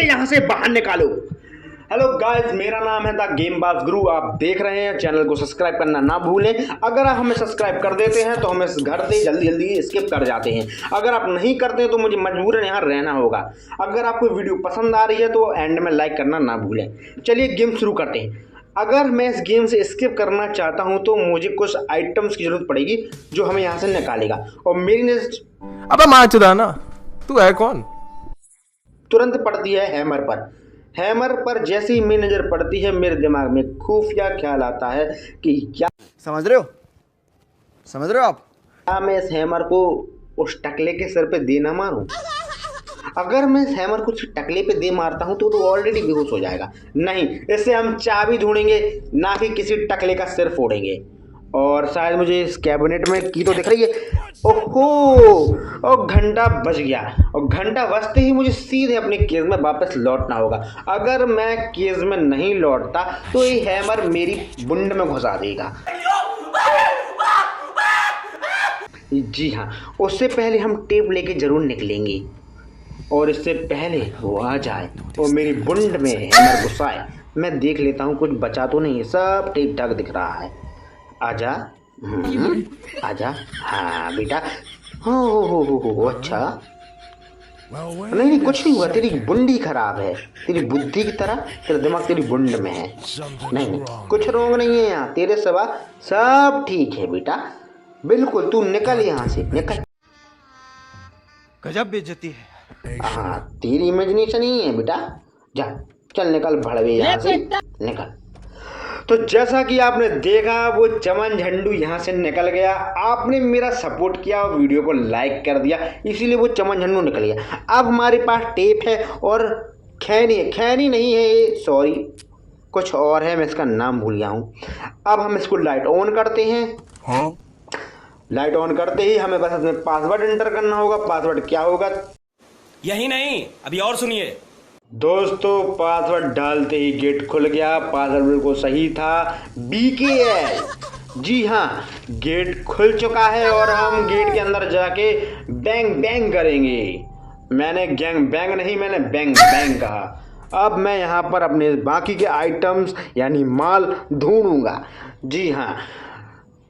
यहाँ से बाहर निकालो। हेलो गाइस, मेरा नाम है द गेमबाज गुरु। आप देख रहे हैं, चैनल को सब्सक्राइब करना ना भूलें। अगर आप हमें सब्सक्राइब कर देते हैं तो हम इस घर से जल्दी जल्दी स्किप कर जाते हैं। अगर आप नहीं करते हैं तो मुझे मजबूरन यहाँ रहना होगा। अगर आपको वीडियो पसंद आ रही है तो एंड में लाइक करना ना भूलें। चलिए गेम शुरू करते हैं। अगर मैं इस गेम से स्किप करना चाहता हूं तो मुझे कुछ आइटम्स की जरूरत पड़ेगी जो हमें यहाँ से निकालेगा। और मेरी नजर अबे माँ चुदाना, तू है कौन? तुरंत पड़ती है हैमर पर। हैमर पर जैसे ही मेरी नज़र पड़ती है मेरे दिमाग में खुफिया ख्याल आता है कि क्या समझ रहे हो आप? क्या मैं इस हैमर को उस टकले के सिर पे दे ना मारूं? अगर मैं इस हैमर को उस टकले पे दे मारता हूं तो ऑलरेडी बेहोश हो जाएगा। नहीं, इससे हम चाबी ढूंढेंगे, ना कि किसी टकले का सिर फोड़ेंगे। और शायद मुझे इस कैबिनेट में की तो दिख रही है। ओहो, और घंटा बज गया। और घंटा बजते ही मुझे सीधे अपने केज में वापस लौटना होगा। अगर मैं केज में नहीं लौटता तो ये हैमर मेरी बुंड में घुसा देगा। जी हाँ, उससे पहले हम टेप लेके जरूर निकलेंगे। और इससे पहले वो आ जाए और मेरी बुंड में हैमर घुसाए, मैं देख लेता हूँ कुछ बचा तो नहीं। सब ठीक ठाक दिख रहा है। आजा, आजा। हाँ बेटा। हो अच्छा। नहीं, कुछ नहीं हुआ। तेरी बुंडी खराब है, तेरी बुद्धि की तरह तेरा दिमाग तेरी बुंड में है। नहीं, कुछ रोग नहीं है यहाँ। तेरे सिवा सब ठीक है बेटा, बिल्कुल। तू निकल यहाँ से, निकल। गजब बेइज्जती है। हाँ, तेरी इमेजिनेशन ही है बेटा। जा, चल निकल भड़वे यहाँ से, निकल। तो जैसा कि आपने देखा, वो चमन झंडू यहाँ से निकल गया। आपने मेरा सपोर्ट किया और वीडियो को लाइक कर दिया, इसीलिए वो चमन झंडू निकल गया। अब हमारे पास टेप है और खैनी नहीं है ये, सॉरी, कुछ और है, मैं इसका नाम भूल गया हूँ। अब हम इसको लाइट ऑन करते हैं। हाँ? लाइट ऑन करते ही हमें बस अपने पासवर्ड एंटर करना होगा। पासवर्ड क्या होगा? यही नहीं, अभी और सुनिए दोस्तों। पासवर्ड डालते ही गेट खुल गया। पासवर्ड बिल्कुल सही था, BKL। जी हाँ, गेट खुल चुका है और हम गेट के अंदर जाके बैंग बैंग करेंगे। मैंने गैंग बैंग नहीं, मैंने बैंग बैंग कहा। अब मैं यहाँ पर अपने बाकी के आइटम्स यानी माल ढूंढूंगा। जी हाँ,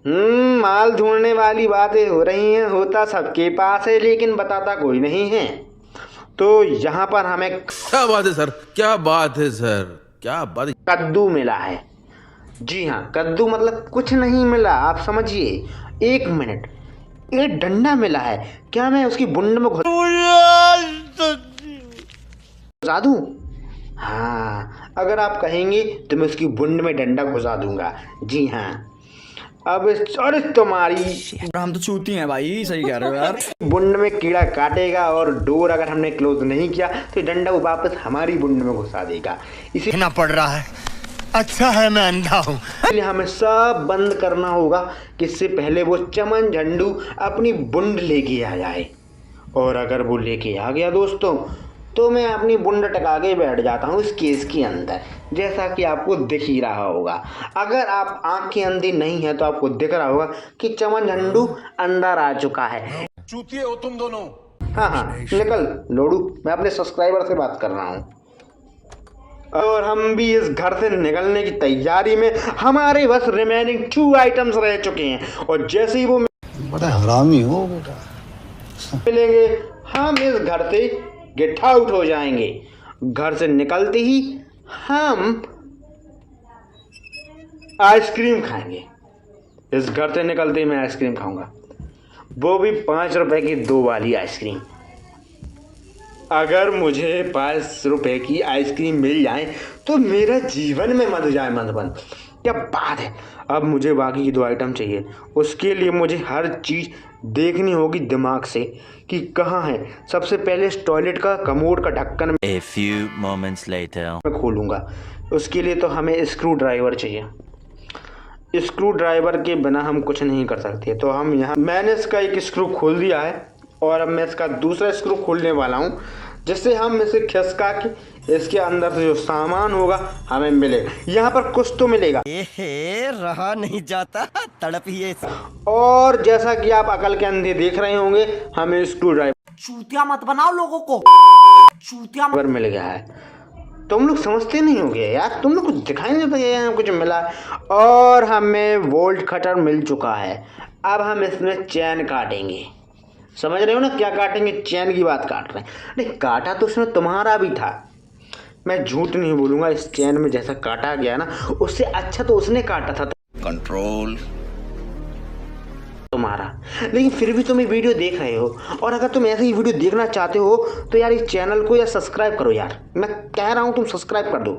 माल ढूंढने वाली बातें हो रही हैं। होता सबके पास है लेकिन बताता कोई नहीं है। तो यहाँ पर हमें क्या बात है सर, क्या बात है सर, क्या बात है। कद्दू मिला है। जी हाँ, कद्दू मतलब कुछ नहीं मिला, आप समझिए। 1 मिनट, एक डंडा मिला है। क्या मैं उसकी बुंड में घुसा दूं? हाँ, अगर आप कहेंगे तो मैं उसकी बुंड में डंडा घुसा दूंगा। जी हाँ। अब अरे तुम्हारी, हम तो चूती हैं भाई, सही कह रहे हो यार। बुंड में कीड़ा काटेगा और डोर अगर हमने क्लोज नहीं किया तो डंडा वो वापस हमारी बुंड में घुसा देगा। इसी ना पड़ रहा है। अच्छा है मैं अंधा हूँ। इसलिए हमें सब बंद करना होगा कि इससे पहले वो चमन झंडू अपनी बुंड लेके आ जाए। और अगर वो लेके आ गया दोस्तों, तो मैं अपनी बुंड टका के बैठ जाता हूँ इस केस के अंदर, जैसा कि आपको दिख ही रहा होगा। अगर आप आंखें अंधी नहीं है तो आपको दिख रहा होगा कि चमन झंडू अंदर आ चुका है। चूतिए हो तुम दोनों। हाँ, निकल लोडू, मैं अपने सब्सक्राइबर से बात कर रहा हूँ। और हम भी इस घर से निकलने की तैयारी में। हमारे बस रिमेनिंग 2 आइटम्स रह चुके हैं और जैसे ही वो बड़ा हरामी हो बेटा मिलेंगे, हम इस घर से गेट आउट हो जाएंगे। घर से निकलते ही हम आइसक्रीम खाएंगे। इस घर से निकलते ही मैं आइसक्रीम खाऊंगा, वो भी 5 रुपए की 2 वाली आइसक्रीम। अगर मुझे 5 रुपए की आइसक्रीम मिल जाए तो मेरा जीवन में मध जाए मंदबंद। क्या बात है। अब मुझे बाकी की 2 आइटम चाहिए। उसके लिए मुझे हर चीज़ देखनी होगी दिमाग से कि कहाँ है। सबसे पहले इस टॉयलेट का कमोड का ढक्कन A few moments later. मैं खोलूँगा। उसके लिए तो हमें स्क्रू ड्राइवर चाहिए। स्क्रू ड्राइवर के बिना हम कुछ नहीं कर सकते। तो हम यहाँ, मैंने इसका एक स्क्रू खोल दिया है और अब मैं इसका दूसरा स्क्रू खोलने वाला हूँ, जिससे हम इसे खिसका के इसके अंदर से जो सामान होगा हमें मिलेगा। यहाँ पर कुछ तो मिलेगा। रहा नहीं जाता, तड़प ही है। और जैसा कि आप अकल के अंधे देख रहे होंगे, हमें स्क्रू ड्राइवर चूतिया मत बनाओ लोगों को। पर मिल गया है। तुम लोग समझते नहीं होगे यार, तुम लोग कुछ दिखाई नहीं देता यार, कुछ मिला। और हमें वोल्ट कटर मिल चुका है। अब हम इसमें चैन काटेंगे। समझ रहे हो ना क्या काटेंगे? चैन की बात काट रहे हैं। नहीं, काटा तो उसमें तुम्हारा भी था, मैं झूठ नहीं बोलूँगा। इस चैन में जैसा काटा गया ना, उससे अच्छा तो उसने काटा था कंट्रोल तुम्हारा। लेकिन फिर भी तुम ये वीडियो देख रहे हो, और अगर तुम ऐसे ही वीडियो देखना चाहते हो तो यार इस चैनल को या सब्सक्राइब करो यार, मैं कह रहा हूँ तुम सब्सक्राइब कर दो।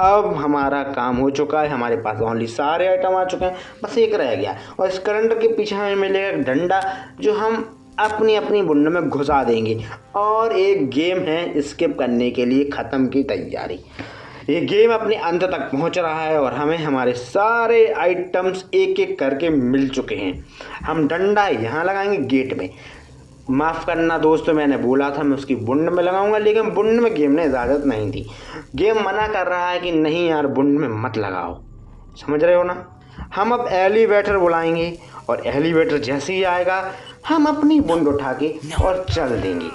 अब हमारा काम हो चुका है, हमारे पास ऑनली सारे आइटम आ चुके हैं, बस एक रह गया। और इस करंट के पीछे हमें मिलेगा एक डंडा, जो हम अपनी अपनी बुंड में घुसा देंगे। और एक गेम है स्किप करने के लिए ख़त्म की तैयारी। ये गेम अपने अंत तक पहुंच रहा है और हमें हमारे सारे आइटम्स एक एक करके मिल चुके हैं। हम डंडा यहाँ लगाएंगे गेट में। माफ़ करना दोस्तों, मैंने बोला था मैं उसकी बुंड में लगाऊंगा, लेकिन बुंड में गेम ने इजाज़त नहीं दी। गेम मना कर रहा है कि नहीं यार बुंड में मत लगाओ। समझ रहे हो ना? हम अब एलिवेटर बुलाएंगे, और एलिवेटर जैसे ही आएगा हम अपनी बुंड उठा के और चल देंगे,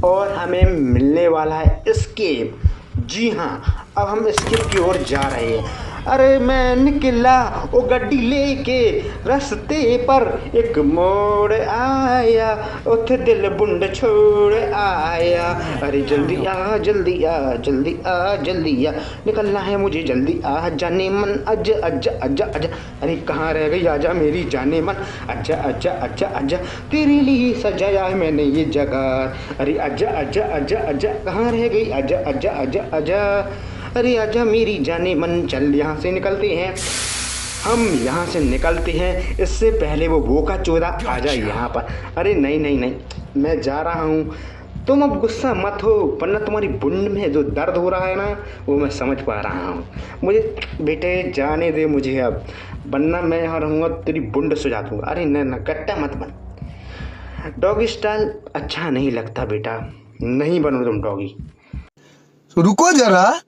और हमें मिलने वाला है एस्केप। जी हाँ, अब हम एस्केप की ओर जा रहे हैं। अरे मैं निकला वो गड्डी लेके, रास्ते पर एक मोड़ आया, उथे दिल बुंड छोड़ आया। अरे जल्दी आ जल्दी आ जल्दी आ जल्दी आ, निकलना है मुझे जल्दी आ जाने मन, आजा आजा आजा आजा। अरे कहाँ रह गई आजा मेरी जाने मन, आजा आजा आजा आजा, तेरे लिए सजाया है मैंने ये जगह। अरे आजा आजा आजा आजा, कहाँ रह गई आजा आजा आजा आजा। अरे आजा मेरी जाने मन, चल यहाँ से निकलते हैं। हम यहाँ से निकलते हैं, इससे पहले वो बोका चोदा आ जाए यहाँ पर। अरे नहीं नहीं नहीं, मैं जा रहा हूँ, तुम अब गुस्सा मत हो, वरना तुम्हारी बुंड में जो दर्द हो रहा है ना, वो मैं समझ पा रहा हूँ। मुझे बेटे जाने दे मुझे अब, वरना मैं यहाँ रहूँगा तेरी बुंड सुझा दूँगा। अरे न न कट्टा मत बन, डॉगी स्टाइल अच्छा नहीं लगता बेटा, नहीं बनो तुम डॉगी। रुको जरा,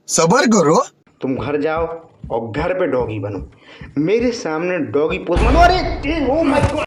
सबर करो। तुम घर जाओ और घर पे डॉगी बनो, मेरे सामने डॉगी पोज मत। अरे ओ माय गॉड।